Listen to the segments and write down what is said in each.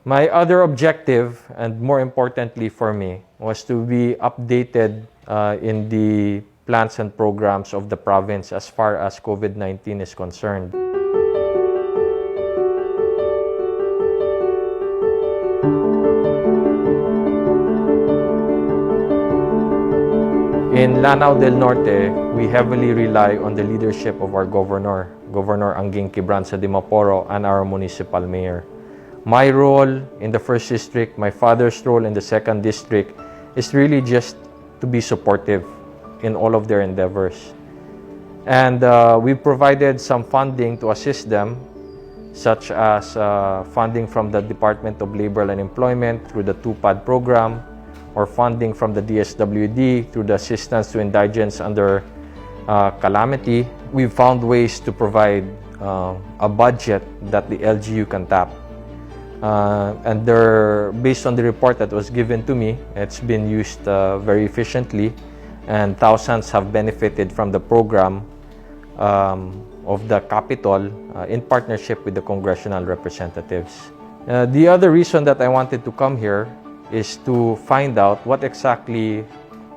My other objective, and more importantly for me, was to be updated in the plans and programs of the province as far as COVID-19 is concerned. In Lanao del Norte, we heavily rely on the leadership of our governor, Governor Angging Quibranza Dimaporo, and our municipal mayor. My role in the 1st district, my father's role in the 2nd district, is really just to be supportive in all of their endeavors. And we provided some funding to assist them, such as funding from the Department of Labor and Employment through the TUPAD program, or funding from the DSWD through the assistance to indigents under calamity. We've found ways to provide a budget that the LGU can tap. And based on the report that was given to me, it's been used very efficiently, and thousands have benefited from the program of the capital in partnership with the Congressional Representatives. The other reason that I wanted to come here is to find out what exactly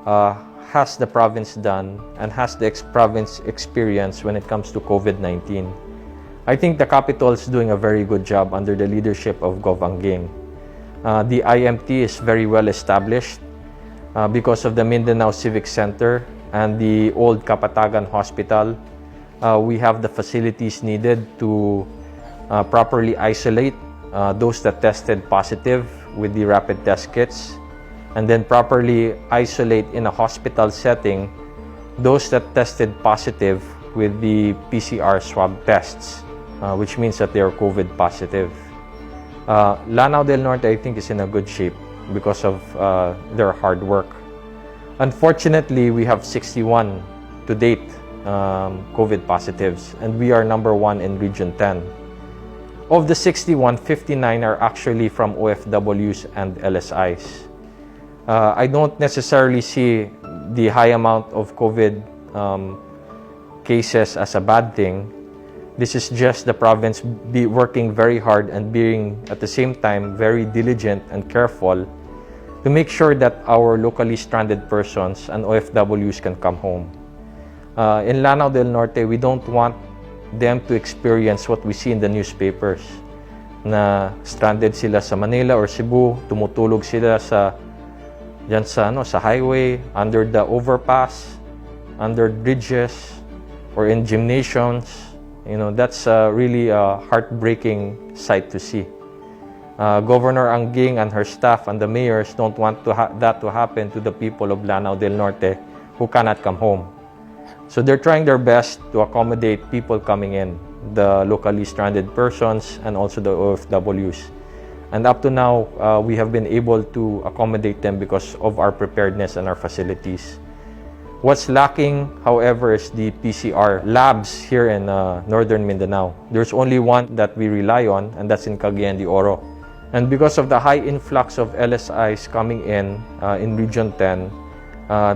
has the province done and has the province experienced when it comes to COVID-19. I think the capital is doing a very good job under the leadership of Gov Angging. The IMT is very well established because of the Mindanao Civic Center and the old Kapatagan Hospital. We have the facilities needed to properly isolate those that tested positive with the rapid test kits, and then properly isolate in a hospital setting those that tested positive with the PCR swab tests, which means that they are COVID positive. Lanao del Norte, I think, is in a good shape because of their hard work. Unfortunately, we have 61 to date COVID positives, and we are number 1 in Region 10. Of the 61, 59 are actually from OFWs and LSIs. I don't necessarily see the high amount of COVID cases as a bad thing. This is just the province working very hard and being, at the same time, very diligent and careful to make sure that our locally stranded persons and OFWs can come home. In Lanao del Norte, we don't want them to experience what we see in the newspapers, na stranded sila sa Manila or Cebu, tumutulog sila sa highway, under the overpass, under bridges, or in gymnasiums. You know, that's really a heartbreaking sight to see. Governor Angging and her staff and the mayors don't want that to happen to the people of Lanao del Norte who cannot come home. So they're trying their best to accommodate people coming in, the locally stranded persons and also the OFWs. And up to now, we have been able to accommodate them because of our preparedness and our facilities. What's lacking, however, is the PCR labs here in northern Mindanao. There's only one that we rely on, and that's in Cagayan de Oro. And because of the high influx of LSIs coming in Region 10,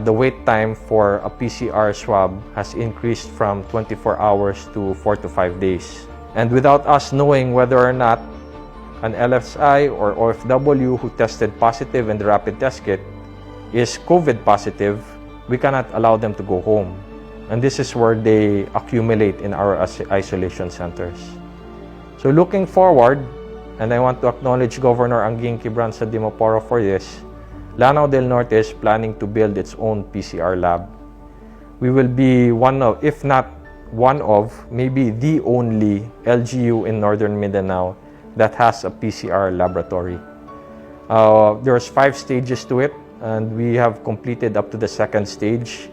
the wait time for a PCR swab has increased from 24 hours to 4 to 5 days. And without us knowing whether or not an LSI or OFW who tested positive in the rapid test kit is COVID positive, we cannot allow them to go home. And this is where they accumulate in our isolation centers. So looking forward, and I want to acknowledge Governor Angging Quibranza Dimaporo for this, Lanao del Norte is planning to build its own PCR lab. We will be one of, if not one of, maybe the only LGU in northern Mindanao that has a PCR laboratory. There's 5 stages to it, and we have completed up to the 2nd stage.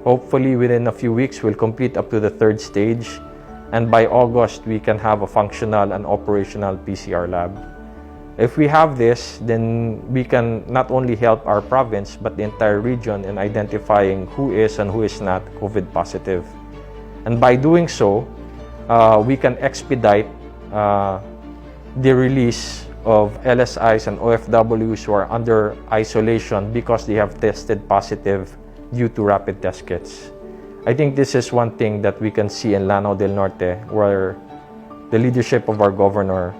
Hopefully within a few weeks, we'll complete up to the 3rd stage. And by August, we can have a functional and operational PCR lab. If we have this, then we can not only help our province, but the entire region in identifying who is and who is not COVID positive. And by doing so, we can expedite the release of LSIs and OFWs who are under isolation because they have tested positive due to rapid test kits. I think this is one thing that we can see in Lanao del Norte, where the leadership of our governor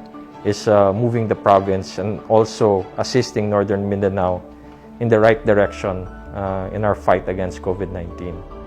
is moving the province and also assisting Northern Mindanao in the right direction in our fight against COVID-19.